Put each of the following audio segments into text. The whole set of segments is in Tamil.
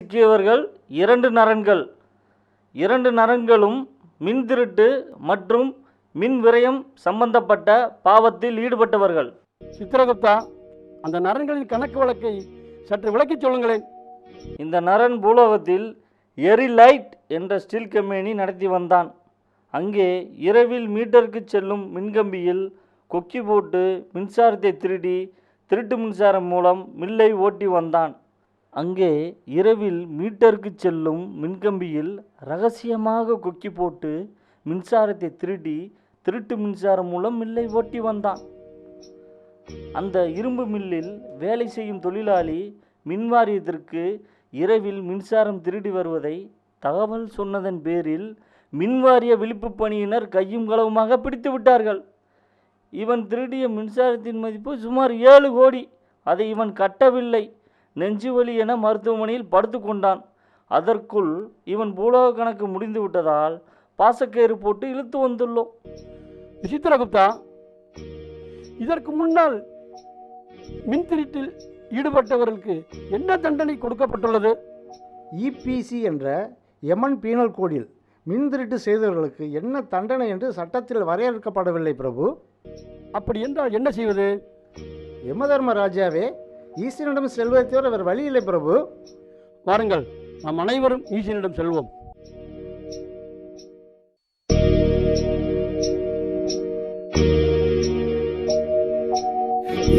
சிக்கியவர்கள் 2 நரன்கள். 2 நரன்களும் மின் திருட்டு மற்றும் மின் விரயம் சம்பந்தப்பட்ட பாவத்தில் ஈடுபட்டவர்கள். சித்திரகுப்தா, அந்த நரன்களின் கணக்கு வழக்கை சற்று விளக்கிச் சொல்லுங்களேன். இந்த நரன் பூலோகத்தில் எரிலைட் என்ற ஸ்டீல் கம்பெனி நடத்தி வந்தான். அங்கே இரவில் மீட்டருக்கு செல்லும் மின்கம்பியில் கொக்கி போட்டு மின்சாரத்தை திருடி திருட்டு மின்சாரம் மூலம் மில்லை ஓட்டி வந்தான். அங்கே இரவில் மீட்டருக்கு செல்லும் மின்கம்பியில் ரகசியமாக கொக்கி போட்டு மின்சாரத்தை திருடி திருட்டு மின்சாரம் மூலம் மில்லை ஓட்டி வந்தான். அந்த இரும்பு மில்லில் வேலை செய்யும் தொழிலாளி மின்வாரியத்திற்கு இரவில் மின்சாரம் திருடி வருவதை தகவல் சொன்னதன் பேரில் மின்வாரிய விழிப்பு பணியினர் கையும் களவுமாக பிடித்து விட்டார்கள். இவன் திருடிய மின்சாரத்தின் மதிப்பு சுமார் 7 கோடி. அதை இவன் கட்டவில்லை. நெஞ்சுவலி என மருத்துவமனையில் படுத்து கொண்டான். அதற்குள் இவன் பூலோக கணக்கு முடிந்து விட்டதால் பாசக்கயிறு போட்டு இழுத்து வந்துள்ளோம். சித்திரகுப்தா, இதற்கு முன்னால் மின் திருட்டில் ஈடுபட்டவர்களுக்கு என்ன தண்டனை கொடுக்கப்பட்டுள்ளது? EPC என்ற யமன் பீனல் கோடில் மின் திருட்டு செய்தவர்களுக்கு என்ன தண்டனை என்று சட்டத்தில் வரையறுக்கப்படவில்லை பிரபு. அப்படி என்றால் என்ன செய்வது? யமதர்ம ராஜாவே, ஈசனிடம் செல்வதை தவிர வேறு வழி இல்லை பிரபு. வாருங்கள், நாம் அனைவரும் ஈசனிடம் செல்வோம்.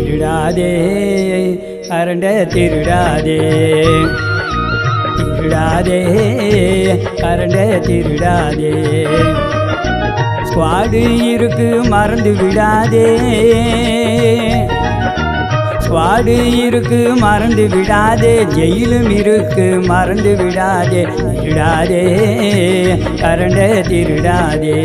திருடாதே அரண்ட திருடாதே, திருடாதே அரண்ட திருடாதே, ஸ்குவாடு இருக்கு மறந்து விடாதே, ஸ்குவாடு இருக்கு மறந்து விடாதே, ஜெயிலும் இருக்கு மறந்து விடாதே, திருடாதே அரண்ட திருடாதே.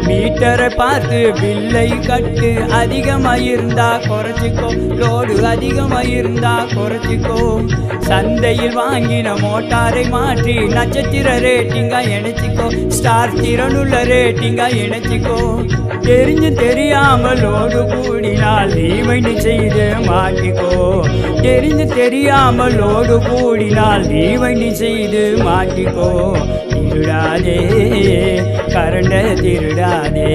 மீட்டரை பார்த்து பில்லை கட்டு, அதிகமாயிருந்தா குறைச்சிக்கோ, லோடு அதிகமாயிருந்தா குறைச்சிக்கோ, சந்தையில் வாங்கின மோட்டாரை மாற்றி நட்சத்திர ரேட்டிங்கா இணைச்சிக்கோ, ஸ்டார் திறனுள்ள ரேட்டிங்கா இணைச்சிக்கோ, தெரிஞ்சு தெரியாமல் லோடு கூடினால் ரீவைண்ட் செய்து மாட்டிக்கோ, தெரிஞ்சு தெரியாமல் லோடு கூடினால் ரீவைண்ட் செய்து மாட்டிக்கோ, திருடாதே கரண்ட திருடாதே.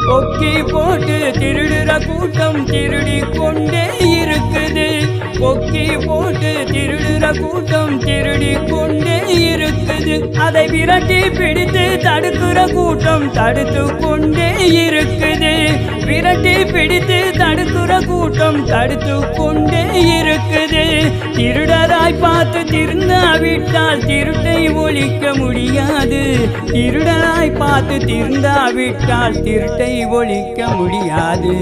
கொக்கி போட்டு திருடுற கூட்டம் திருடி கொண்டே இருக்குது, கொக்கி போட்டு திருடுற கூட்டம் திருடி கொண்டே இருக்குது, அதை விரட்டி பிடித்து தடுக்கிற கூட்டம் தடுத்து கொண்டே இருக்குது, விரட்டி பிடித்து தடுக்கிற கூட்டம் தடுத்து கொண்டே இருக்குது, திருடராய் பார்த்து திருந்தாவிட்டால் திருட்டை ஒழிக்க முடியாது, திருடராய் பார்த்து திருந்தாவிட்டால் திருட்டை ஒழிக்க முடியாது,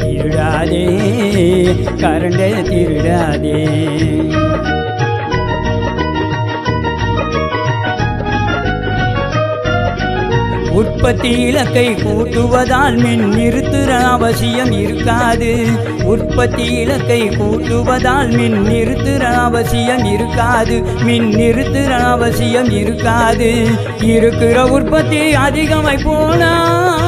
திருடாதே கரண்ட திருடாதே. உற்பத்தி இலக்கை கூட்டுவதால் மின் நிறுத்துற அவசியம் இருக்காது, உற்பத்தி இலக்கை கூட்டுவதால் மின் நிறுத்துற அவசியம் இருக்காது, மின் நிறுத்துற அவசியம் இருக்காது, இருக்கிற உற்பத்தி அதிகமாய் போனால்,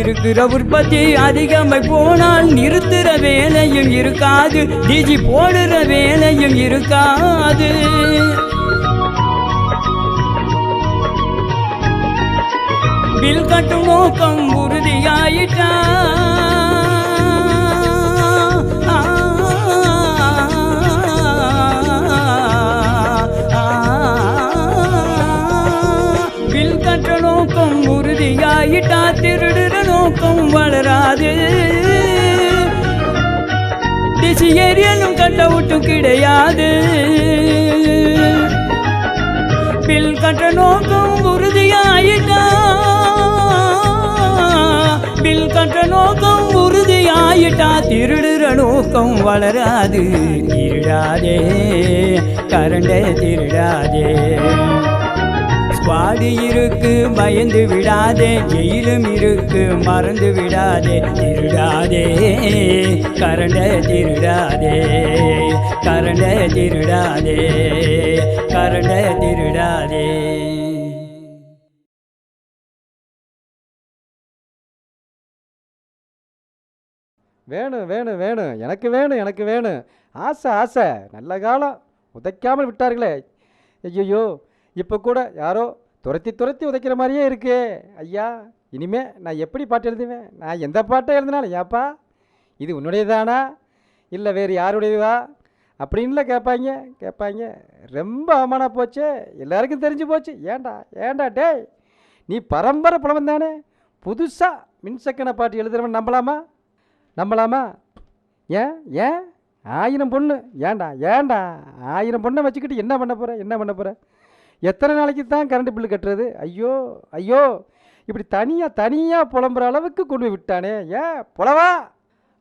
இருக்கிற உற்பத்தி அதிகமாய் போனால் நிறுத்துற வேலையும் இருக்காது, டிஜி போடுற வேலையும் இருக்காது. பில் கட்டும் நோக்கம் உறுதியாயிட்டா, பில் கட்ட நோக்கம் உறுதியாயிட்டா திருடுற நோக்கம் வளராது, டிசி ஏரியலும் கட்ட விட்டும் கிடையாது, பில் கட்ட நோக்கம் உறுதியாயிட்டா, பில் கட்ட நோக்கம் உறுதியாயிட்டா திருடுற நோக்கம் வளராது, திருடாதே கரண்ட திருடாதே. வாடி இருக்கு பயந்து விடாதே, ஜெயிலும் இருக்கு மறந்து விடாதே. திருடாதே கரண்ட திருடாதே, கரண்ட திருடாதே, கரண்ட திருடாதே. வேணும் வேணும் வேணும், எனக்கு வேணும் எனக்கு வேணும். ஆசை ஆசை, நல்ல காலம் உதைக்காமல் விட்டார்களே. ஐயோ, இப்போ கூட யாரோ துரத்தி துரத்தி உதைக்கிற மாதிரியே இருக்கே. ஐயா, இனிமே நான் எப்படி பாட்டு எழுதுவேன்? நான் எந்த பாட்டை எழுதினாலும் ஏப்பா இது உன்னுடையதானா இல்லை வேறு யாருடையதா அப்படின்ல கேட்பாங்க. ரொம்ப அவமானா போச்சு, எல்லாருக்கும் தெரிஞ்சு போச்சு. ஏண்டா டேய், நீ பரம்பரை புலவன் தானே, புதுசாக மின்சக்கனை பாட்டு எழுதுறவன் நம்பலாமா? ஏன் 1000 பொண்ணு? ஏண்டா 1000 பொண்ணை வச்சுக்கிட்டு என்ன பண்ண போகிற? எத்தனை நாளைக்கு தான் கரண்ட் பில்லு கட்டுறது? ஐயோ, இப்படி தனியாக புலம்புற அளவுக்கு கொண்டு போய் விட்டானே. ஏன் புலவா?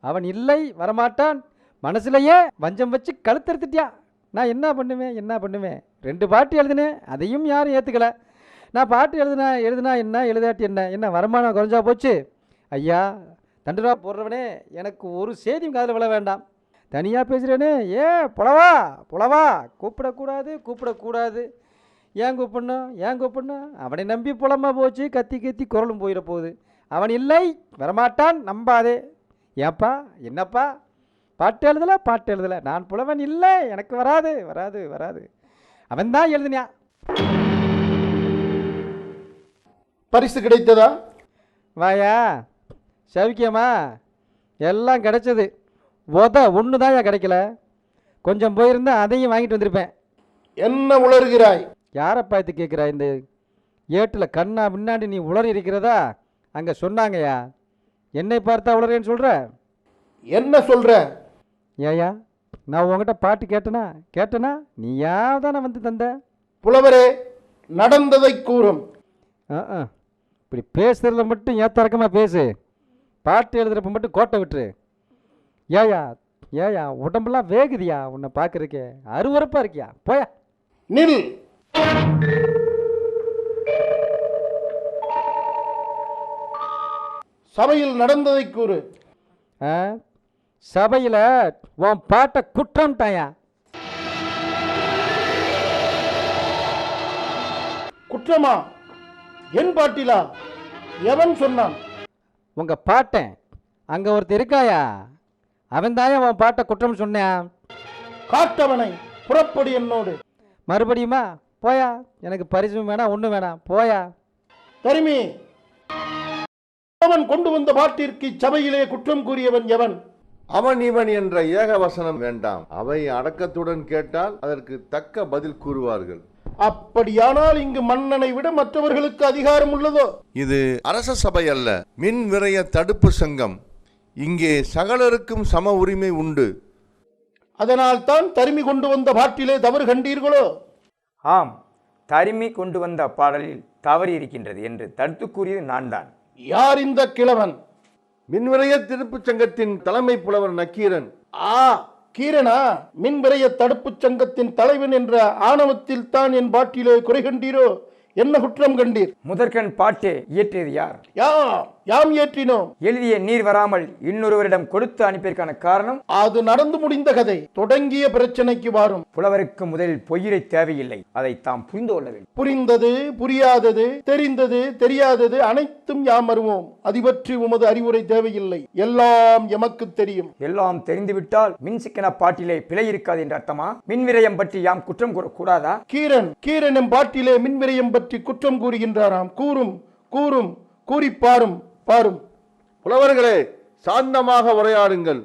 அவன் இல்லை, வரமாட்டான், மனசுலையே வஞ்சம் வச்சு கழுத்தெடுத்துட்டியா. நான் என்ன பண்ணுவேன்? 2 பாட்டு எழுதினேன், அதையும் யாரும் ஏற்றுக்கலை. நான் பாட்டு எழுதுனா என்ன, எழுதாட்டி என்ன வருமானம் குறைஞ்சா போச்சு? ஐயா, தண்டுரா போடுறவனே, எனக்கு ஒரு செய்தியும் காதில் விழ வேண்டாம். தனியாக பேசுகிறேனே. புலவா கூப்பிடக்கூடாது. ஏன் கூப்பிடணும்? அவனை நம்பி புலமா போச்சு, கத்தி குரலும் போயிட போகுது. அவன் இல்லை, வரமாட்டான், நம்பாதே. ஏப்பா என்னப்பா பாட்டு எழுதலை, நான் புலவன் இல்லை, எனக்கு வராது. அவன் தான் எழுதினா. பரிசு கிடைத்ததா? வாயா, சவிக்கியமா? எல்லாம் கிடைச்சது, ஒன்று தான் கிடைக்கல. கொஞ்சம் போயிருந்தா அதையும் வாங்கிட்டு வந்திருப்பேன். என்ன உளறுகிறாய்? யாரை பார்த்து கேட்குறாய்? இந்த ஏட்டில் கண்ணா முன்னாடி நீ உளறி இருக்கிறதா அங்கே சொன்னாங்கய்யா. என்னை பார்த்தா உளறேன்னு சொல்கிற? என்ன சொல்ற? ஏயா, நான் உங்ககிட்ட பாட்டு கேட்டனா நீயா தானே வந்து தந்த? புலவரே, நடந்ததை கூறும். இப்படி பேசுறதுல மட்டும் ஏத்தரக்கமாக பேசு, பாட்டு எழுதுறப்ப மட்டும் கோட்டை விட்டுரு. ஏயா உடம்பெல்லாம் வேகுதியா உன்னை பார்க்கறக்கே, அருவருப்பாக இருக்கியா? போயா நில். சபையில் நடந்ததை கூறு. சபையில் உன் பாட்டை குற்றம்ட்டாயா? குற்றமா? என் பாட்டிலா? எவன் சொன்னான்? உங்கள் பாட்டேன் அங்கே ஒருத்தர் இருக்காயா, அவன் தாயா உன் பாட்டை குற்றம் சொன்னான். காட்டவனை, புறப்படி என்னோடு. மறுபடியுமா? போயா, எனக்கு பரிசும் வேணாம், ஒன்றும் வேணாம், போயா. தருமி, அவன் கொண்டு வந்த பாட்டிற்கு சபையிலே குற்றம் கூறியவன் எவன்? அவன் இவன் என்ற ஏகவசனம் வேண்டாம். அவை அடக்கத்துடன் கேட்டால் அதற்கு தக்க பதில் கூறுவார்கள். அப்படியானால் இங்கு மன்னனை விட மற்றவர்களுக்கு அதிகாரம் உள்ளதோ? இது அரச சபை அல்ல, மின் விரய தடுப்பு சங்கம். இங்கே சகலருக்கும் சம உரிமை உண்டு. அதனால் தான் தருமி கொண்டு வந்த பாட்டிலே தவறு கண்டீர்களோ? ஆம், தருமி கொண்டு வந்த பாடலில் தவறு இருக்கின்றது என்று தடுத்து கூறியது நான் தான். யார் இந்த கிழவன்? மின்விரய திருப்பு சங்கத்தின் தலைமை புலவர் நக்கீரன். கீரனா? மின்விரய தடுப்பு சங்கத்தின் தலைவன் என்ற ஆணவத்தில் தான் என் பாட்டிலே குறை கண்டீரோ? என்ன குற்றம் கண்டீர்? முதற்கண் பாட்டை இயற்றியது யார்? யாம் இயற்றினோம். எழுதிய நீர் வராமல் இன்னொருவரிடம் கொடுத்து அனுப்பியதற்கான காரணம்? அது நடந்து முடிந்த கதை, தொடங்கிய பிரச்சனைக்கு வரும். புலவருக்கு முதலில் பொய்யிரை தேவையில்லை, அதை தாம் புரிந்து கொள்ள வேண்டும். புரிந்தது, புரியாதது, தெரிந்தது, தெரியாதது அனைத்தும் யாம் அறிவோம். அது பற்றி உமது அறிவுரை தேவையில்லை, எல்லாம் எமக்கு தெரியும். எல்லாம் தெரிந்துவிட்டால் மின்சிக்கன பாட்டிலே பிழை இருக்காது என்ற அர்த்தமா? மின்விரயம் பற்றி யாம் குற்றம் கூறக்கூடாதா? கீரன் எம் பாட்டிலே மின்விரயம் பற்றி குற்றம் கூறுகின்றாராம். கூறி பாரும். புலவர்களே, சாந்தமாக உரையாடுங்கள்.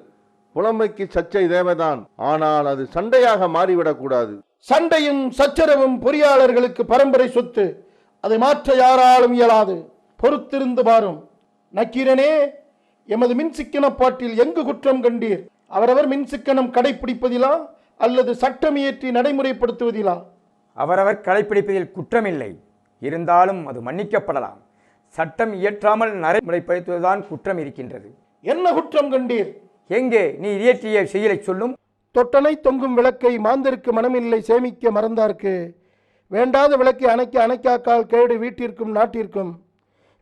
புலமைக்கு சர்ச்சை தேவைதான், ஆனால் அது சண்டையாக மாறிவிடக் கூடாது. சண்டையும் சச்சரவும் பொறியாளர்களுக்கு பரம்பரை சொத்து, அதை மாற்ற யாராலும் இயலாது. பொறுத்திருந்து பாரும். நக்கீரனே, எமது மின்சிக்கன பாட்டில் எங்கு குற்றம் கண்டீர்? அவரவர் மின்சிக்கனம் கடைபிடிப்பதிலா அல்லது சட்டம் இயற்றி நடைமுறைப்படுத்துவதிலா? அவரவர் கடைபிடிப்பதில் குற்றமில்லை, இருந்தாலும் அது மன்னிக்கப்படலாம். சட்டம் இயற்றாமல் நடைமுறைப்படுத்துவதுதான் குற்றம் இருக்கின்றது. என்ன குற்றம் கண்டீர்? எங்கே நீ இயற்றிய செயலை சொல்லும். தொட்டனை தொங்கும் விளக்கை மாந்தருக்கு மனமில்லை சேமிக்க மறந்தார்க்கு வேண்டாத விளக்கை அணைக்காக்கால் கேடு வீட்டிற்கும் நாட்டிற்கும்.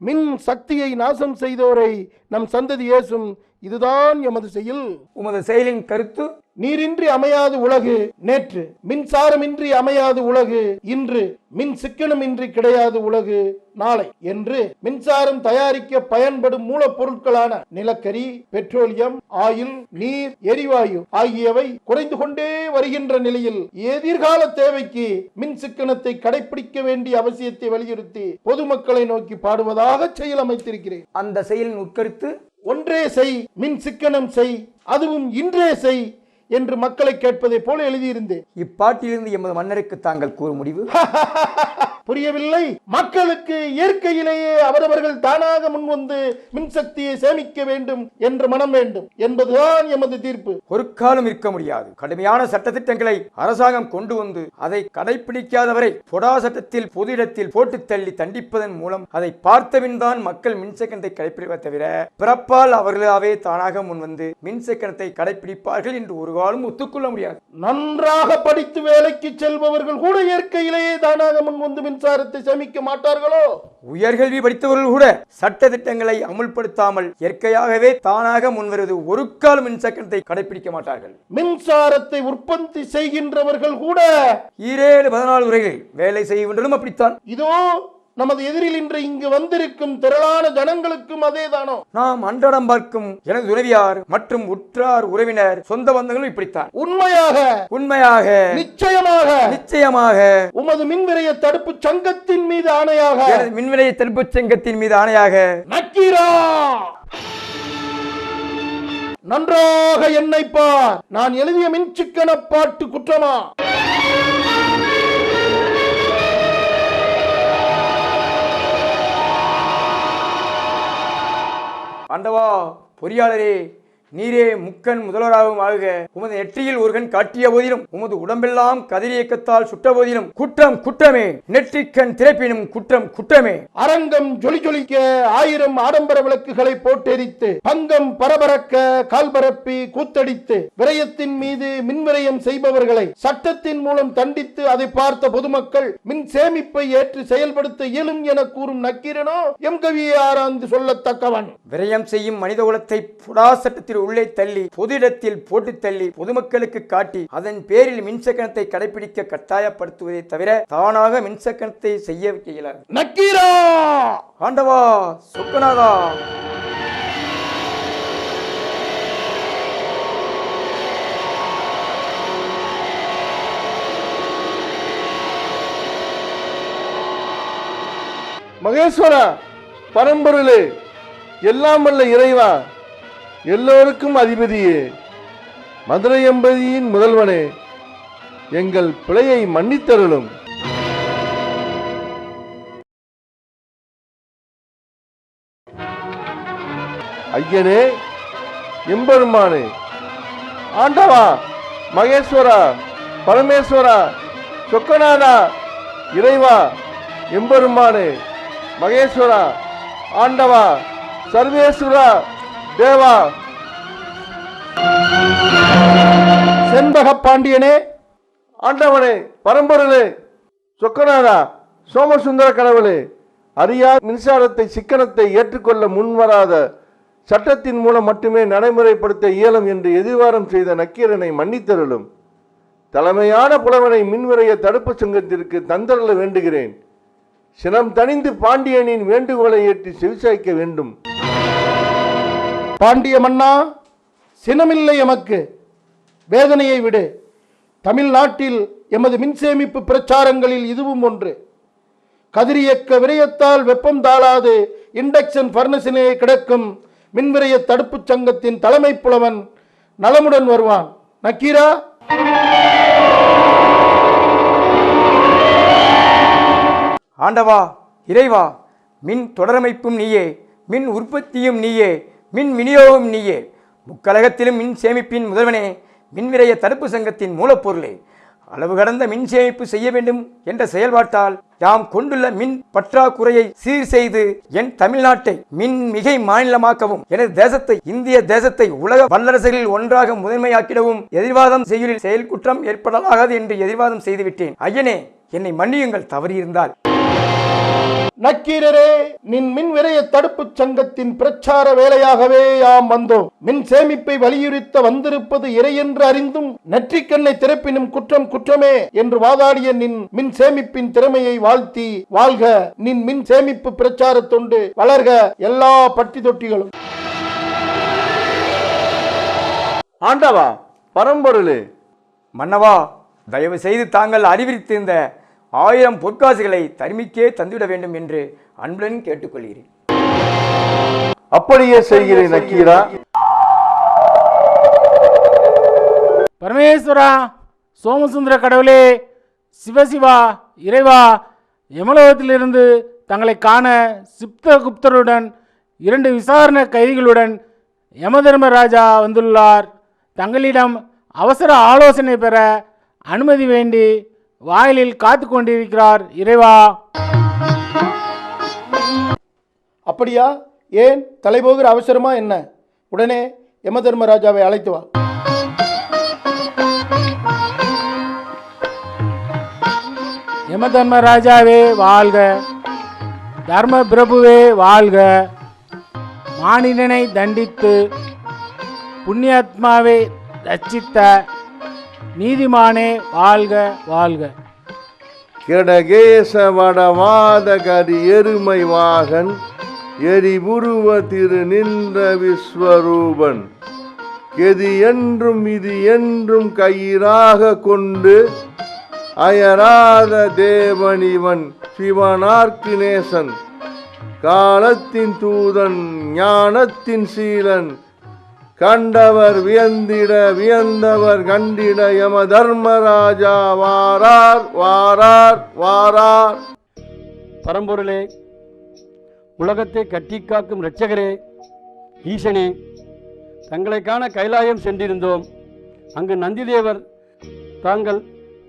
மின் சக்தியை நாசம் செய்தோரை நம் சந்ததி ஏசும். இதுதான் எமது செயல். உமது செயலின் கருத்து? நீரின்றி அமையாது உலகு நேற்று, மின்சாரமின்றி அமையாது உலகு இன்று, மின் சிக்கனமின்றி கிடையாது உலகு நாளை என்று மின்சாரம் தயாரிக்க பயன்படும் மூலப்பொருட்களான நிலக்கரி, பெட்ரோலியம், ஆயில், நீர், எரிவாயு ஆகியவை குறைந்து கொண்டே வருகின்ற நிலையில் எதிர்கால தேவைக்கு மின் சிக்கனத்தை கடைபிடிக்க வேண்டிய அவசியத்தை வலியுறுத்தி பொதுமக்களை நோக்கி பாடுவதாக செயல் அமைத்திருக்கிறேன். அந்த செயலின் உட்கருத்து? ஒன்றே செய், மின் சிக்கனம் செய், அதுவும் இன்றே செய் என்று மக்களை கேட்பதை போல எழுதியிருந்தேன். இப்பாட்டிலிருந்து எமது மன்னருக்கு தாங்கள் கூறும் முடிவு? புரியவில்லை. மக்களுக்கு இயற்கையிலேயே அவரவர்கள் தானாக முன்வந்து மின்சக்தியை சேமிக்க வேண்டும் என்ற மனம் வேண்டும் என்பதுதான் எமது தீர்ப்பு. ஒரு காலம் இருக்க முடியாது. கடுமையான சட்டத்திட்டங்களை அரசாங்கம் கொண்டு வந்து அதை கடைபிடிக்காதவரை பொடா சட்டத்தில் பொது இடத்தில் போட்டு தள்ளி தண்டிப்பதன் மூலம் அதை பார்த்தபின் தான் மக்கள் மின்சக்கனத்தை கடைபிடிப்பதை தவிர பிறப்பால் அவர்களாவே தானாக முன்வந்து மின்சக்கனத்தை கடைபிடிப்பார்கள் என்று ஒரு காலம் ஒத்துக்கொள்ள முடியாது. நன்றாக படித்து வேலைக்கு செல்பவர்கள் கூட இயற்கையிலேயே தானாக முன்வந்து மின்சாரத்தை சேமிக்க மாட்டார்களோ? உயர்கல்வி படித்தவர்கள் கூட சட்ட திட்டங்களை அமுல்படுத்தாமல் இயற்கையாகவே தானாக முன்வருவது ஒரு கால மின்சக்கனத்தை கடைபிடிக்க மாட்டார்கள். மின்சாரத்தை உற்பத்தி செய்கின்றவர்கள் கூட 14 உரைகளில் வேலை செய்கின்றதும் அப்படித்தான். இதோ நமது எதிரில் இன்று இங்கு வந்திருக்கும் திரளான ஜனங்களுக்கும் அதேதானோ? நாம் அன்றாடம் பார்க்கும் எனது உறவியார் மற்றும் உற்றார் உறவினர் சொந்த பந்தங்களும் இப்படித்தான். உண்மையாக நிச்சயமாக உமது மின்விரைய தடுப்பு சங்கத்தின் மீது ஆணையாக, எனது மின்விரைய தடுப்பு சங்கத்தின் மீது ஆணையாக, நக்கீரா நன்றாக என்னை பார். நான் எழுதிய மின்சிக்கன பாட்டு குற்றமா? ஆண்டவா, பொறியாளரே, நீரே முக்கன் முதல்வராகவும் ஆகுக. உமது நெற்றியில் ஒரு கண் காட்டிய போதிலும் உமது உடம்பெல்லாம் கதிரியக்கத்தால் சுட்ட போதிலும் குற்றம் குற்றமே, நெற்றிக்கண் திறப்பினும் குற்றம் குற்றமே. அரங்கம் ஜொலி ஜொலிக்க 1000 ஆடம்பர விளக்குகளை போட்டெரித்து பங்கம் பரபரக்க கால்பரப்பி கூத்தடித்து விரயத்தின் மீது மின்விரயம் செய்பவர்களை சட்டத்தின் மூலம் தண்டித்து அதை பார்த்த பொதுமக்கள் மின் சேமிப்பை ஏற்று செயல்படுத்த இயலும் என கூறும் நக்கீரனோ எம் கவியை ஆராய்ந்து சொல்லத்தக்கவன். விரயம் செய்யும் மனித குலத்தை புடா சட்டத்தில் உள்ளே தள்ளி பொது இடத்தில் போட்டு தள்ளி பொதுமக்களுக்கு காட்டி அதன் பேரில் மின்சக்கனத்தை கடைபிடிக்க கட்டாயப்படுத்துவதை தவிர தானாக மின்சக்கனத்தை செய்ய இயலாது. நக்கீரா, ஆண்டவா, சொக்கநாதா, மகேஸ்வரா, பரம்பொருளே, எல்லாம் வல்ல இறைவா, எல்லோருக்கும் அதிபதியே, மதுரை எம்பதியின் முதல்வனே, எங்கள் பிழையை மன்னித்தருளும். ஐயனே, எம்பெருமானே, ஆண்டவா, மகேஸ்வரா, பரமேஸ்வரா, சொக்கநாதா, இறைவா, எம்பெருமானே, மகேஸ்வரா, ஆண்டவா, சர்வேஸ்வரா, தேவா. செண்பக பாண்டியனே, ஆண்டவனே, பரம்பொருளே, சொக்கநாதா, சோமசுந்தர கடவுளே, அறியா மின்சாரத்தை சிக்கனத்தை ஏற்றுக்கொள்ள முன்வராத சட்டத்தின் மூலம் மட்டுமே நடைமுறைப்படுத்த இயலும் என்று எதிர்வாரம் செய்த நக்கீரனை மன்னித்தருளும். தலைமையான புலவனை மின்விரைய தடுப்பு சங்கத்திற்கு தந்தருள வேண்டுகிறேன். சினம் தணிந்து பாண்டியனின் வேண்டுகோளை ஏற்றி செவிசாய்க்க வேண்டும். பாண்டிய மன்னா, சினமில்லை எமக்கு, வேதனையை விடு. தமிழ்நாட்டில் எமது மின்சேமிப்பு பிரச்சாரங்களில் இதுவும் ஒன்று. கதிரியக்க விரயத்தால் வெப்பம் தாழாது இண்டக்ஷன் பர்னஸிலே கிடக்கும் மின்விரைய தடுப்பு சங்கத்தின் தலைமை புலவன் நலமுடன் வருவான். நக்கீரா, ஆண்டவா, இறைவா, மின் தொடரமைப்பும் நீயே, மின் உற்பத்தியும் நீயே, மின் விநியோகம் நீயே, முக்கலகத்திலும் மின் சேமிப்பின் முதல்வனே, மின்விரைய தடுப்பு சங்கத்தின் மூலப்பொருளே, அளவு கடந்த மின் சேமிப்பு செய்ய வேண்டும் என்ற செயல்பாட்டால் யாம் கொண்டுள்ள மின் பற்றாக்குறையை சீர் செய்து என் தமிழ்நாட்டை மின் மிகை மாநிலமாக்கவும் எனது தேசத்தை இந்திய தேசத்தை உலக வல்லரசுகளில் ஒன்றாக முதன்மையாக்கிடவும் எதிர்வாதம் செய்யுளில் செயல் குற்றம் ஏற்படலாகாது என்று எதிர்வாதம் செய்துவிட்டேன். ஐயனே, என்னை மன்னியுங்கள் தவறியிருந்தால். நக்கீரரே, நின் மின் விரய தடுப்புச் சங்கத்தின் பிரச்சார வேலையாகவே யாம் வந்தோம். மின் சேமிப்பை வலியுறுத்த வந்திருப்பது இறை என்று அறிந்தும் நெற்றிக்கண்ணை திறப்பினும் குற்றம் குற்றமே என்று வாதாடிய நின் மின் சேமிப்பின் திறமையை வாழ்த்தி வாழ்க. நின் மின் சேமிப்பு பிரச்சார தொண்டு வளர்க. எல்லா பட்டி தொட்டிகளும். ஆண்டவா, பரம்பொருளே, மன்னவா, தயவு செய்து தாங்கள் அறிவித்திருந்த 1000 பொற்காசுகளை தருமிக்கே தந்துவிட வேண்டும் என்று அன்புடன் கேட்டுக்கொள்கிறேன். அப்படியே செய்கிறேன் நக்கீரா. பரமேஸ்வரா, சோமசுந்தர கடவுளே, சிவசிவா, இறைவா, யமலோகத்திலிருந்து தங்களை காண சிப்தகுப்தருடன் 2 விசாரணை கைதிகளுடன் யமதர்மராஜா வந்துள்ளார். தங்களிடம் அவசர ஆலோசனை பெற அனுமதி வேண்டி வாயிலில் காத்து கொண்டிருக்கிறார். இறைவா. அப்படியா? ஏன் தலைபோகிற அவசரமா என்ன? உடனே யமதர்மராஜாவை அழைத்து வா. யமதர்மராஜாவே வாழ்க. தர்ம பிரபுவே வாழ்க. மானிடனை தண்டித்து புண்ணியாத்மாவை ரட்சித்த நீதிமானே வாழ்க வாழ்க. கெடகேச வடவாத கரி எருமை வாகன் எரிபுருவ திரு நின்ற விஸ்வரூபன் கெதி என்றும் இது என்றும் கயிறாக கொண்டு அயராத தேவனிவன் சிவனார்க்கு நேசன் காலத்தின் தூதன் ஞானத்தின் சீலன் கண்டவர் வியந்திட வியந்தவர் கண்டிட யம தர்மராஜா வாரார் வாரார் வாரார். பரம்பொருளே, உலகத்தை கட்டி காக்கும் இரட்சகரே, ஈசனே, தங்களை காண கைலாயம் சென்றிருந்தோம். அங்கு நந்திதேவர் தாங்கள்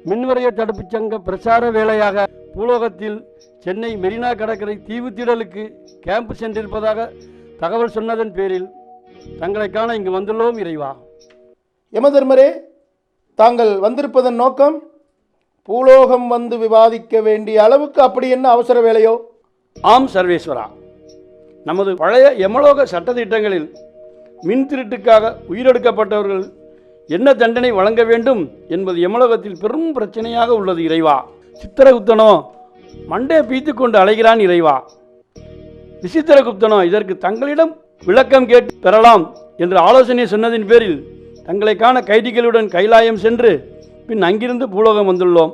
மின்வரைய தடுப்புச் சங்க பிரச்சார வேலையாக பூலோகத்தில் சென்னை மெரினா கடற்கரை தீவுத்திடலுக்கு கேம்ப் சென்றிருப்பதாக தகவல் சொன்னதன் பேரில் தங்களை காண இங்கு வந்துள்ளோம். இறைவா. யமதர்மரே, தாங்கள் வந்திருப்பதன் நோக்கம் பூலோகம் வந்து விவாதிக்க வேண்டிய அளவுக்கு அப்படி என்ன அவசர வேலையோ? ஆம் சர்வேஸ்வரா, நமது பழைய யமலோக சட்டத்திட்டங்களில் மின் திருட்டுக்காக உயிரெடுக்கப்பட்டவர்கள் என்ன தண்டனை வழங்க வேண்டும் என்பது யமலோகத்தில் பெரும் பிரச்சனையாக உள்ளது. இறைவா. சித்திரகுப்தனோ மண்டே பீத்து கொண்டு அலைகிறான். இறைவா. விசித்திரகுப்தனோ இதற்கு தங்களிடம் விளக்கம் கேட்டு பெறலாம் என்று ஆலோசனை சொன்னதின் பேரில் தங்களை காண கைதிகளுடன் கைலாயம் சென்று பின் அங்கிருந்து பூலோகம் வந்துள்ளோம்.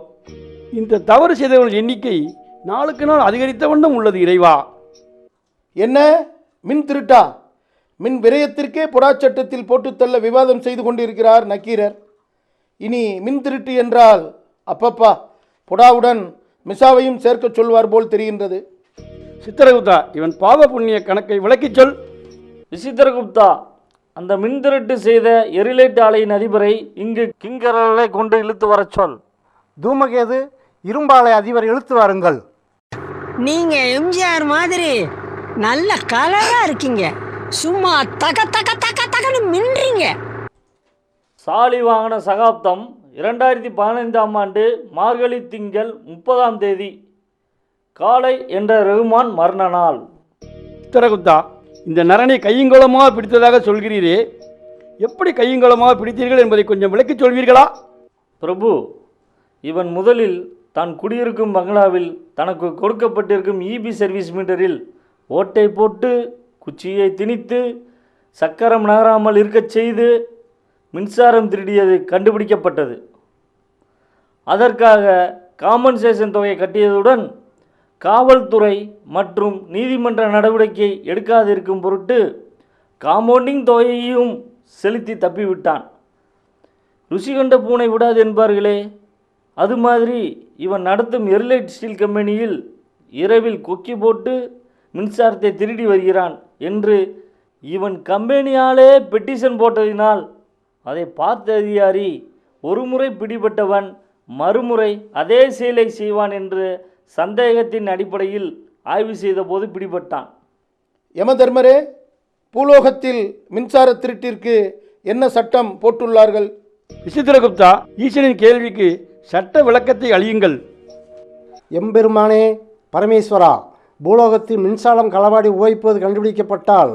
இந்த தவறு செய்தவர்கள் எண்ணிக்கை நாளுக்கு நாள் அதிகரித்த வண்ணம் உள்ளது. இறைவா. என்ன மின் திருட்டா? மின் விரயத்திற்கே புறாச்சட்டத்தில் போட்டுத்தள்ள விவாதம் செய்து கொண்டிருக்கிறார் நக்கீரர். இனி மின் திருட்டு என்றால் அப்பப்பா புடாவுடன் மிசாவையும் சேர்க்க சொல்வார் போல் தெரிகின்றது. சித்திரகுப்தா, இவன் பாவ புண்ணிய கணக்கை விளக்கிச் சொல். விசித்திரகுப்தா, அந்த மின்திருட்டு செய்த எரிலைட் ஆலையின் அதிபரை இங்கு கிங்கரர்களை கொண்டு இழுத்து வரச் சொல். தூமகேது, இரும்பாலை அதிபர் இழுத்து வாருங்கள். நீங்க எம்ஜிஆர் மாதிரி நல்ல கலரா இருக்கீங்க. சும்மா தக தக தக தகன்னு மின்றீங்க. சாலிவாகன சகாப்தம் 2015ஆம் ஆண்டு மார்கழி திங்கள் 30ஆம் தேதி காலை என்ற ரகுமான் மரண நாள். சித்திரகுப்தா, இந்த நரனை கையங்கோலமாக பிடித்ததாக சொல்கிறீரே, எப்படி கையங்கோலமாக பிடித்தீர்கள் என்பதை கொஞ்சம் விளக்கிச் சொல்வீர்களா? பிரபு, இவன் முதலில் தான் குடியிருக்கும் பங்களாவில் தனக்கு கொடுக்கப்பட்டிருக்கும் இபி சர்வீஸ் மீட்டரில் ஓட்டை போட்டு குச்சியை திணித்து சக்கரம் நகராமல் இருக்கச் செய்து மின்சாரம் திருடியது கண்டுபிடிக்கப்பட்டது. அதற்காக காம்பன்சேஷன் தொகை கட்டியதுடன் காவல்துறை மற்றும் நீதிமன்ற நடவடிக்கை எடுக்காதிருக்கும் பொருட்டு காம்பவுண்டிங் தொகையையும் செலுத்தி தப்பிவிட்டான். ருசி கண்ட பூனை விடாது என்பார்களே, அது மாதிரி இவன் நடத்தும் எர்லைட் ஸ்டீல் கம்பெனியில் இரவில் கொக்கி போட்டு மின்சாரத்தை திருடி வருகிறான் என்று இவன் கம்பெனியாலே பெட்டிஷன் போட்டதினால் அதை பார்த்த அதிகாரி ஒரு முறை பிடிபட்டவன் மறுமுறை அதே செயலை செய்வான் என்று சந்தேகத்தின் அடிப்படையில் ஆய்வு செய்த போது பிடிபட்டான். யமதர்மரே, பூலோகத்தில் மின்சார திருட்டிற்கு என்ன சட்டம் போட்டுள்ளார்கள்? விசித்திரகுப்தா, ஈசனின் கேள்விக்கு சட்ட விளக்கத்தை அழியுங்கள். எம்பெருமானே பரமேஸ்வரா, பூலோகத்தில் மின்சாரம் களவாடி உபயோகிப்பது கண்டுபிடிக்கப்பட்டால்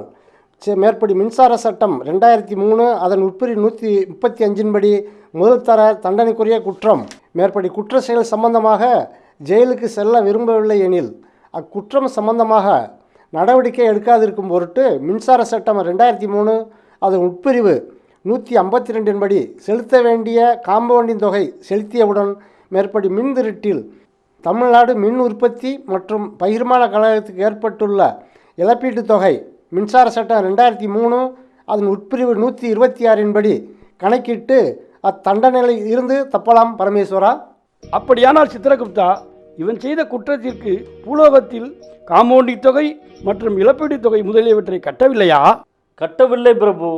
மேற்படி மின்சார சட்டம் 2003 அதன் உட்பிரிவு 135 படி முதல் தர தண்டனைக்குரிய குற்றம். மேற்படி குற்ற செயல் சம்பந்தமாக ஜெயிலுக்கு செல்ல விரும்பவில்லை எனில் அக்குற்றம் சம்பந்தமாக நடவடிக்கை எடுக்காதிருக்கும் பொருட்டு மின்சார சட்டம் 2003 அதன் உட்பிரிவு 152 படி செலுத்த வேண்டிய காம்பவுண்டின் தொகை செலுத்தியவுடன் மேற்படி மின் திருட்டில் தமிழ்நாடு மின் உற்பத்தி மற்றும் பகிர்மான கழகத்துக்கு ஏற்பட்டுள்ள இழப்பீட்டுத் தொகை மின்சார சட்டம் 2003 அதன் உட்பிரிவு 126 படி கணக்கிட்டு அத்தண்டனையில் இருந்து தப்பலாம் பரமேஸ்வரா. அப்படியானால் சித்திரகுப்தா, இவன் செய்த குற்றத்திற்கு பூலோகத்தில் காம்பவுண்டிங் தொகை மற்றும் இழப்பீட்டுத் தொகை முதலியவற்றை கட்டவில்லையா? கட்டவில்லை பிரபு.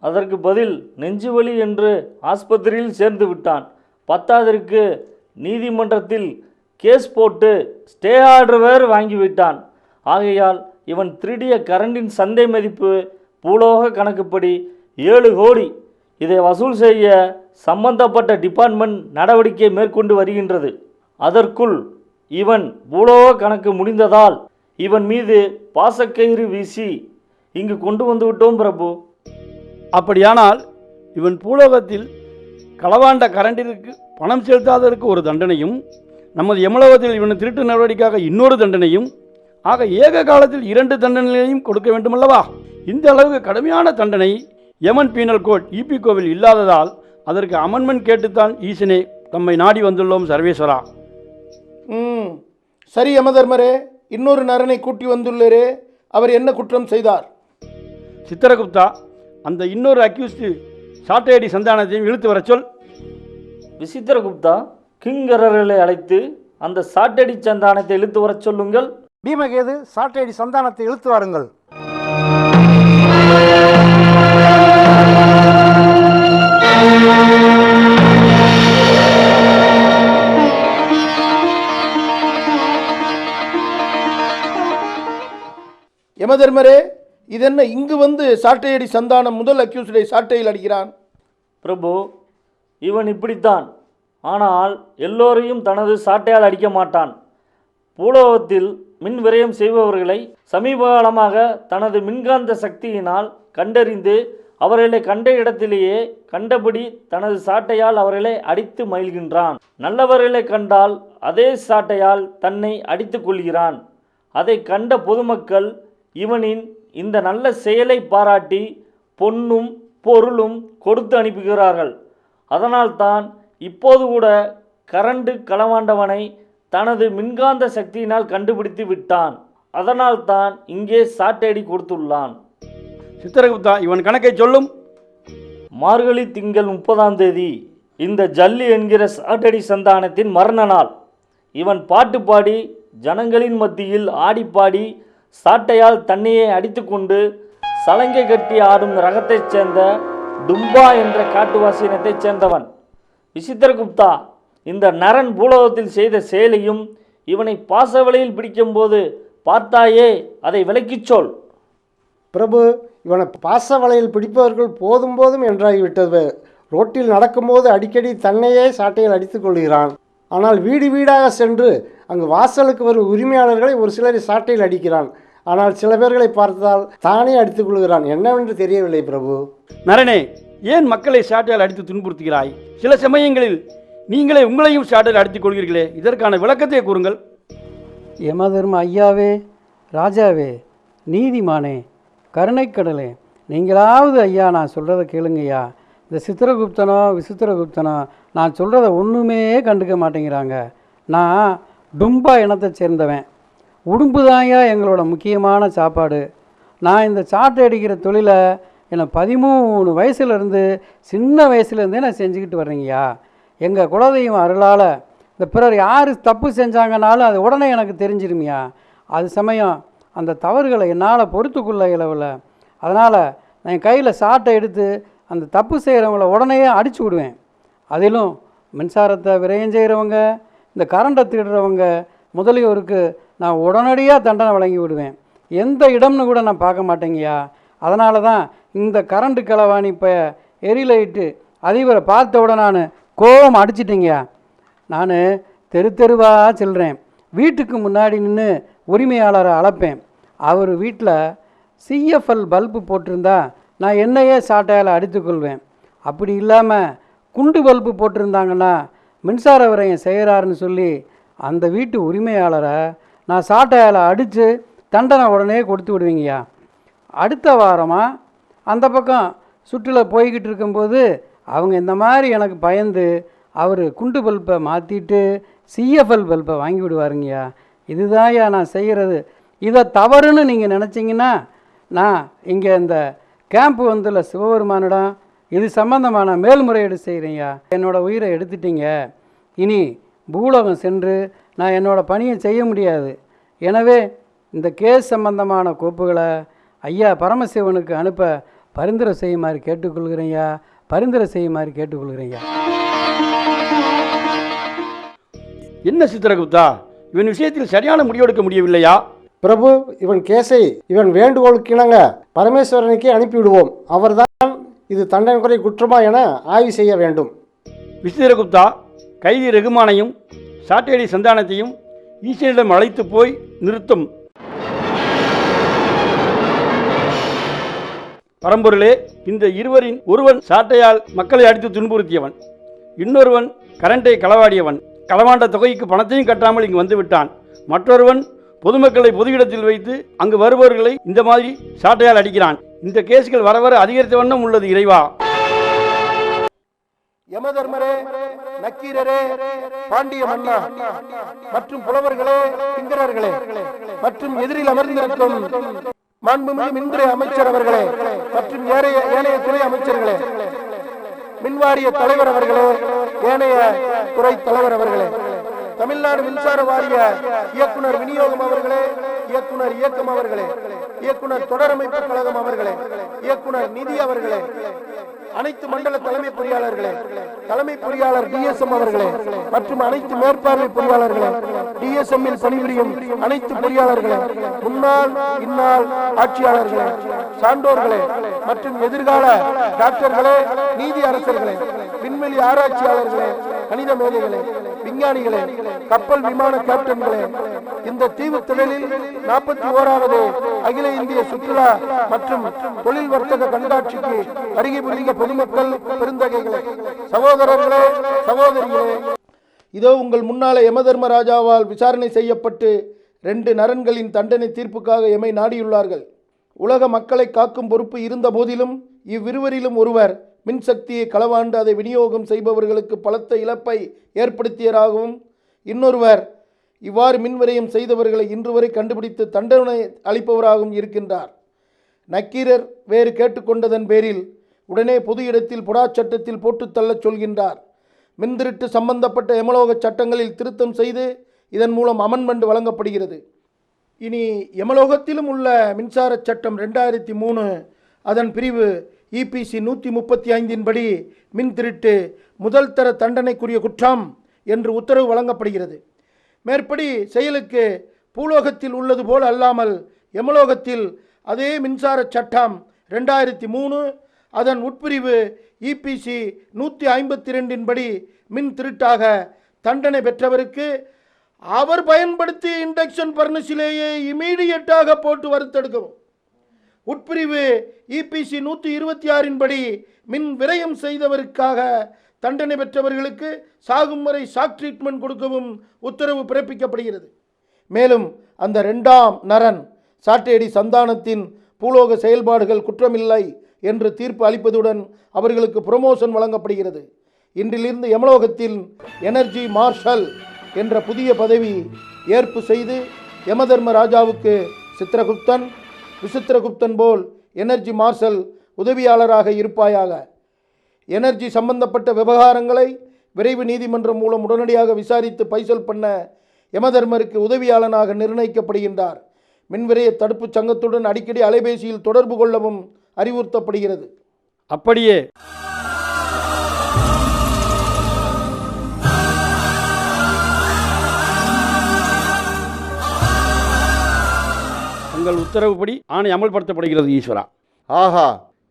அதற்கு பதில் நெஞ்சுவலி என்று ஆஸ்பத்திரியில் சேர்ந்து விட்டான். பத்தாவதற்கு நீதிமன்றத்தில் கேஸ் போட்டு ஸ்டே ஆர்டர் வேறு வாங்கிவிட்டான். ஆகையால் இவன் திருடிய கரண்டின் சந்தை மதிப்பு பூலோக கணக்குப்படி 7 கோடி. இதை வசூல் செய்ய சம்பந்தப்பட்ட டிபார்ட்மெண்ட் நடவடிக்கை மேற்கொண்டு வருகின்றது. அதற்குள் இவன் பூலோக கணக்கு முடிந்ததால் இவன் மீது பாசக்கயிறு வீசி இங்கு கொண்டு வந்து விட்டோம் பிரபு. அப்படியானால் இவன் பூலோகத்தில் களவாண்ட கரண்டிற்கு பணம் செலுத்தாததற்கு ஒரு தண்டனையும், நமது யமலோகத்தில் இவன் திருட்டு நடவடிக்கையாக இன்னொரு தண்டனையும், ஆக ஏக காலத்தில் 2 தண்டனைகளையும் கொடுக்க வேண்டுமல்லவா? இந்த அளவுக்கு கடுமையான தண்டனை யமன் பீனல் கோட் இபிகோவில் இல்லாததால் அதற்கு அமெண்ட்மெண்ட் கேட்டுத்தான் ஈசனே தம்மை நாடி வந்துள்ளோம் சர்வேஸ்வரா. சரி யமதர்மரே, இன்னொரு நரனை கூட்டி வந்துள்ளரே, அவர் என்ன குற்றம் செய்தார்? சித்திரகுப்தா, அந்த இன்னொரு அக்யூஸ்டு சாட்டையடி சந்தானத்தையும் இழுத்து வர சொல். விசித்திரகுப்தா, கிங்கரர்களை அழைத்து அந்த சாட்டடி சந்தானத்தை இழுத்து வர சொல்லுங்கள். பீமகேது, சாட்டையடி சந்தானத்தை இழுத்து வாருங்கள். யமதர்மரே, இதென்ன இங்கு வந்து சாட்டையடி சந்தானம் முதல் அக்யூஸ்டை சாட்டையில் அடிக்கிறான்? பிரபு, இவன் இப்படித்தான். ஆனால் எல்லோரையும் தனது சாட்டையால் அடிக்க மாட்டான். பூலோகத்தில் மின் விரயம் செய்பவர்களை சமீப காலமாக தனது மின்காந்த சக்தியினால் கண்டறிந்து அவர்களை கண்ட இடத்திலேயே கண்டபடி தனது சாட்டையால் அவர்களை அடித்து மகிழ்கின்றான். நல்லவர்களை கண்டால் அதே சாட்டையால் தன்னை அடித்து கொள்கிறான். அதை கண்ட பொதுமக்கள் இவனின் இந்த நல்ல செயலை பாராட்டி பொன்னும் பொருளும் கொடுத்து அனுப்புகிறார்கள். அதனால்தான் இப்போது கூட கரண்டு களவாண்டவனை தனது மின்காந்த சக்தியினால் கண்டுபிடித்து விட்டான். அதனால்தான் இங்கே சாட்டையடி கொடுத்துள்ளான். சித்திரகுப்தா, இவன் கணக்கை சொல்லும். மார்கழி திங்கள் 30ஆம் தேதி இந்த ஜல்லி என்கிற சாட்டடி சந்தானத்தின் மரண நாள். இவன் பாட்டு பாடி ஜனங்களின் மத்தியில் ஆடிப்பாடி சாட்டையால் தன்னையே அடித்து கொண்டு சலங்கை கட்டி ஆடும் ரகத்தைச் சேர்ந்த டும்பா என்ற காட்டுவாசி இனத்தைச் சேர்ந்தவன். விசித்திரகுப்தா, இந்த நரன் பூலோகத்தில் செய்த செயலையும் இவனை பாசவலையில் பிடிக்கும்போது பார்த்தாயே, அதை விலக்கிச் சொல். பிரபு, இவனை பாச வலையில் பிடிப்பவர்கள் போதும் போதும் என்றாகிவிட்டது. ரோட்டில் நடக்கும்போது அடிக்கடி தன்னையே சாட்டையில் அடித்து கொள்கிறான். ஆனால் வீடு வீடாக சென்று அங்கு வாசலுக்கு வரும் உரிமையாளர்களை ஒரு சிலரை சாட்டையில் அடிக்கிறான். ஆனால் சில பேர்களை பார்த்தால் தானே அடித்துக் கொள்கிறான். என்னவென்று தெரியவில்லை பிரபு. நரனே, ஏன் மக்களை சாட்டையால் அடித்து துன்புறுத்துகிறாய்? சில சமயங்களில் நீங்களே உங்களையும் சாட்டையால் அடித்துக் கொள்கிறீர்களே, இதற்கான விளக்கத்தை கூறுங்கள். யமதர்ம ஐயாவே, ராஜாவே, நீதிமானே, கருணைக்கடலே, நீங்களாவது ஐயா நான் சொல்கிறத கேளுங்கய்யா. இந்த சித்திரகுப்தனோ விசித்திரகுப்தனோ நான் சொல்கிறத ஒன்றுமே கண்டுக்க மாட்டேங்கிறாங்க. நான் டும்பா இனத்தை சேர்ந்தவன். உடும்பு தான்யா எங்களோட முக்கியமான சாப்பாடு. நான் இந்த சாட்டை அடிக்கிற தொழிலை என்னை 13 வயசுலேருந்து சின்ன வயசுலேருந்தே நான் செஞ்சுக்கிட்டு வர்றேங்கய்யா. எங்கள் குலதெய்வம் அருளால் இந்த பிறர் யார் தப்பு செஞ்சாங்கனாலும் அது உடனே எனக்கு தெரிஞ்சிருமியா. அது சமயம் அந்த தவறுகளை என்னால் பொறுத்துக்கொள்ள இயலவில்லை. அதனால் நான் கையில் சாட்டை எடுத்து அந்த தப்பு செய்கிறவங்கள உடனே அடித்து விடுவேன். அதிலும் மின்சாரத்தை விரயம் செய்கிறவங்க, இந்த கரண்டை திருடுறவங்க முதலியோருக்கு நான் உடனடியாக தண்டனை வழங்கி விடுவேன். எந்த இடம்னு கூட நான் பார்க்க மாட்டேங்கய்யா. அதனால தான் இந்த கரண்டு களவாணி இப்போ எரிலைட்டு அதிபரை பார்த்த உடனே நான் கோபம் அடிச்சிட்டேங்கய்யா. நான் தெரு தெருவாக செல்கிறேன். வீட்டுக்கு முன்னாடி நின்று உரிமையாளரை அழைப்பேன். அவர் வீட்டில் சிஎஃப்எல் பல்பு போட்டிருந்தா நான் என்னையே சாட்டையால் அடித்துக்கொள்வேன். அப்படி இல்லாமல் குண்டு பல்பு போட்டிருந்தாங்கன்னா மின்சார விரயம் செய்கிறாருன்னு சொல்லி அந்த வீட்டு உரிமையாளரை நான் சாட்டையால் அடித்து தண்டனை உடனே கொடுத்து விடுவீங்கய்யா. அடுத்த வாரமாக அந்த பக்கம் சுற்றுலா போய்கிட்டு இருக்கும்போது அவங்க இந்த மாதிரி எனக்கு பயந்து அவர் குண்டு பல்பை மாற்றிட்டு சிஎஃப்எல் பல்பை வாங்கி விடுவாருங்கய்யா. இதுதான்யா நான் செய்கிறது. இதை தவறுன்னு நீங்கள் நினச்சிங்கன்னா நான் இங்கே இந்த கேம்ப் வந்துள்ள சிவபெருமானிடம் இது சம்பந்தமான மேல்முறையீடு செய்கிறேன்யா. என்னோடய உயிரை எடுத்துட்டீங்க, இனி பூலோகம் சென்று நான் என்னோடய பணியை செய்ய முடியாது. எனவே இந்த கேஸ் சம்பந்தமான கோப்புகளை ஐயா பரமசிவனுக்கு அனுப்ப பரிந்துரை செய்யுமாறு கேட்டுக்கொள்கிறேன்யா, பரிந்துரை செய்யுமாறு கேட்டுக்கொள்கிறேன்யா. என்ன சித்திரகுப்தா, இவன் விஷயத்தில் சரியான முடிவெடுக்க முடியவில்லையா? பிரபு, இவன் கேஸை இவன் வேண்டுகோளுக்கு இணங்க பரமேஸ்வரனுக்கே அனுப்பிவிடுவோம். அவர்தான் இது தண்டனை குற்றமா என ஆய்வு செய்ய வேண்டும். விசித்திரகுப்தா, கைதி ரகுமானையும் சாட்டேடி சந்தானத்தையும் ஈசனிடம் அழைத்து போய் நிறுத்தும். பரம்பொருளே, இந்த இருவரின் ஒருவன் சாட்டையால் மக்களை அடித்து துன்புறுத்தியவன், இன்னொருவன் கரண்டை களவாடியவன், களவாண்ட தொகைக்கு பணத்தையும் கட்டாமல் இங்கு வந்து விட்டான். மற்றொருவன் பொதுமக்களை பொது இடத்தில் வைத்து அங்கு வருபவர்களை இந்த மாதிரி சாட்டையால் அடிக்கிறான். இந்த கேஸ்கள் வர வர அதிகரித்த வண்ணம் உள்ளது. இறைவா, யமதர்மரே, நக்கீரரே, பாண்டிய மன்னா மற்றும் புலவர்களே, பிங்கரர்களே மற்றும் எதிரில் அமர்ந்திருக்கும் மாண்புமிகு மின்துறை அமைச்சர் அவர்களே மற்றும் ஏனைய துறை அமைச்சர்களே, மின்வாரிய தலைவர் அவர்களே, ஏனைய துறை தலைவர் அவர்களே, தமிழ்நாடு மின்சார வாரிய இயக்குனர் விநியோகம் அவர்களே, இயக்குனர் இயக்கம் அவர்களே, இயக்குனர் தொடரமைப்பு கழகம் அவர்களே, இயக்குனர் நிதி அவர்களே, அனைத்து மண்டல தலைமை பொறியாளர்களே, தலைமை பொறியாளர் டிஎஸ்எம் அவர்களே மற்றும் அனைத்து மேற்பார்வை பொறியாளர்களே, டிஎஸ்எம் இல் பணிபுரியும் அனைத்து பொறியாளர்களே, முன்னாள் இந்நாள் ஆட்சியாளர்களே, சான்றோர்களே மற்றும் எதிர்கால டாக்டர்களே, நீதி அரசர்களே, விண்வெளி ஆராய்ச்சியாளர்களே, கணித மேதைகளே, விஞ்ஞானிகளே, கப்பல் விமான கேப்டன்களே, இந்த தீவு திடலில் 41வது அகில இந்திய சுற்றுலா மற்றும் தொழில் வர்த்தக கண்காட்சிக்கு வருகை புரிந்த பொதுமக்கள், பெருந்தகைகளே, சகோதரர்களே, சகோதரிகளே, இதோ உங்கள் முன்னாலே யமதர்மராஜாவால் விசாரணை செய்யப்பட்டு 2 நரன்களின் தண்டனை தீர்ப்புக்காக எமை நாடியுள்ளார்கள். உலக மக்களை காக்கும் பொறுப்பு இருந்த போதிலும் இவ்விருவரிலும் ஒருவர் மின்சக்தியை களவாண்டு அதை விநியோகம் செய்பவர்களுக்கு பலத்த இழப்பை ஏற்படுத்தியராகவும், இன்னொருவர் இவ்வாறு மின்விரயம் செய்தவர்களை இன்று வரை கண்டுபிடித்து தண்டனை அளிப்பவராகவும் இருக்கின்றார். நக்கீரர் வேறு கேட்டுக்கொண்டதன் பேரில் உடனே பொது இடத்தில் புறாச்சட்டத்தில் போட்டு தள்ளச் சொல்கின்றார். மின்திருட்டு சம்பந்தப்பட்ட எமலோக சட்டங்களில் திருத்தம் செய்து இதன் மூலம் அமெண்ட்மெண்ட் வழங்கப்படுகிறது. இனி எமலோகத்திலும் உள்ள மின்சார சட்டம் 2003 அதன் பிரிவு EPC 135 படி மின் திருட்டு முதல் தர தண்டனைக்குரிய குற்றம் என்று உத்தரவு வழங்கப்படுகிறது. மேற்படி செயலுக்கு பூலோகத்தில் உள்ளது போல் அல்லாமல் எமலோகத்தில் அதே மின்சார சட்டம் 2003 அதன் உட்பிரிவு EPC 152 படி மின் திருட்டாக தண்டனை பெற்றவருக்கு அவர் பயன்படுத்திய இண்டக்ஷன் பர்னஸிலேயே இமீடியட்டாக போட்டு வறுத்தெடுக்கவும். உட்பிரிவு EPC 126 படி மின் விரயம் செய்தவருக்காக தண்டனை பெற்றவர்களுக்கு சாகும் வரை ஷாக் ட்ரீட்மெண்ட் கொடுக்கவும் உத்தரவு பிறப்பிக்கப்படுகிறது. மேலும் அந்த 2ஆம் நரன் சாட்டேடி சந்தானத்தின் பூலோக செயல்பாடுகள் குற்றமில்லை என்று தீர்ப்பு அளிப்பதுடன் அவர்களுக்கு ப்ரமோஷன் வழங்கப்படுகிறது. இன்றிலிருந்து யமலோகத்தில் எனர்ஜி மார்ஷல் என்ற புதிய பதவி ஏற்பு செய்து யமதர்ம ராஜாவுக்கு சித்திரகுப்தன், விசித்திரகுப்தன் போல் எனர்ஜி மார்ஷல் உதவியாளராக இருப்பாயாக. எனர்ஜி சம்பந்தப்பட்ட விவகாரங்களை விரைவு நீதிமன்றம் மூலம் உடனடியாக விசாரித்து பைசல் பண்ண யமதர்மருக்கு உதவியாளனாக நிர்ணயிக்கப்படுகின்றார். மின்விரய தடுப்பு சங்கத்துடன் அடிக்கடி அலைபேசியில் தொடர்பு கொள்ளவும் அறிவுறுத்தப்படுகிறது. அப்படியே உங்கள் உத்தரவுப்படி ஆணை அமல்படுத்தப்படுகிறது ஈஸ்வரா. ஆஹா,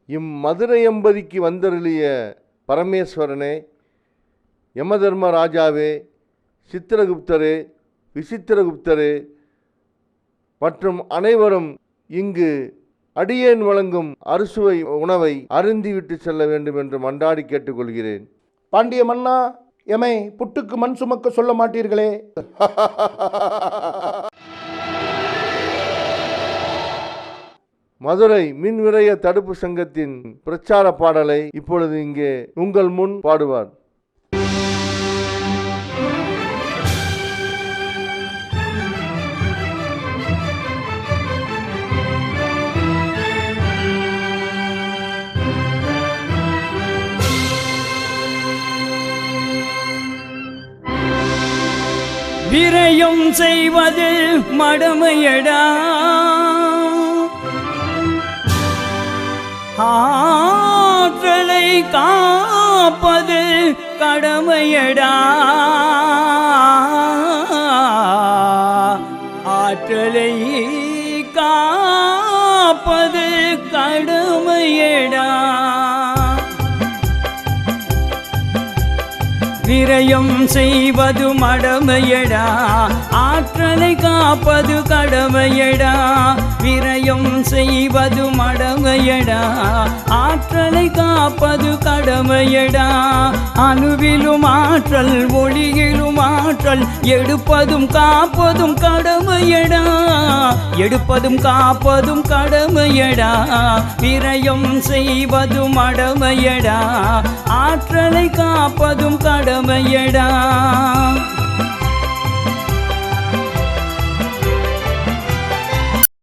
இம்மதுரை எம்பதிக்கு வந்தருளிய பரமேஸ்வரனே, யமதர்ம ராஜாவே, சித்திரகுப்தரே, விசித்திரகுப்தரே மற்றும் அனைவரும் இங்கு அடியேன் வழங்கும் அறுசுவை உணவை அருந்திவிட்டு செல்ல வேண்டும் என்று மன்றாடி கேட்டுக்கொள்கிறேன். பாண்டிய மன்னா, எமை புட்டுக்கு மண் சுமக்க சொல்ல மாட்டீர்களே? மதுரை மின்விரய தடுப்பு சங்கத்தின் பிரச்சார பாடலை இப்பொழுது இங்கே உங்கள் முன் பாடுவார். விரயம் செய்வது மடமையடா, ஆற்றலை காப்பது கடமையடா, ஆற்றலை காப்பது கடமையடா. விரயம் செய்வது மடமையடா, ஆற்றலை காப்பது கடமையடா. விரயம் செய்வது மடமையடா, ஆற்றலை காப்பது கடமையடா. அணுவிலும் ஆற்றல், ஒளியிலும் ஆற்றல், எடுப்பதும் காப்பதும் கடமையடா, எடுப்பதும் காப்பதும் கடமையடா. விரயம் செய்வது மடமையடா, ஆற்றலை காப்பதும் கடமையடா.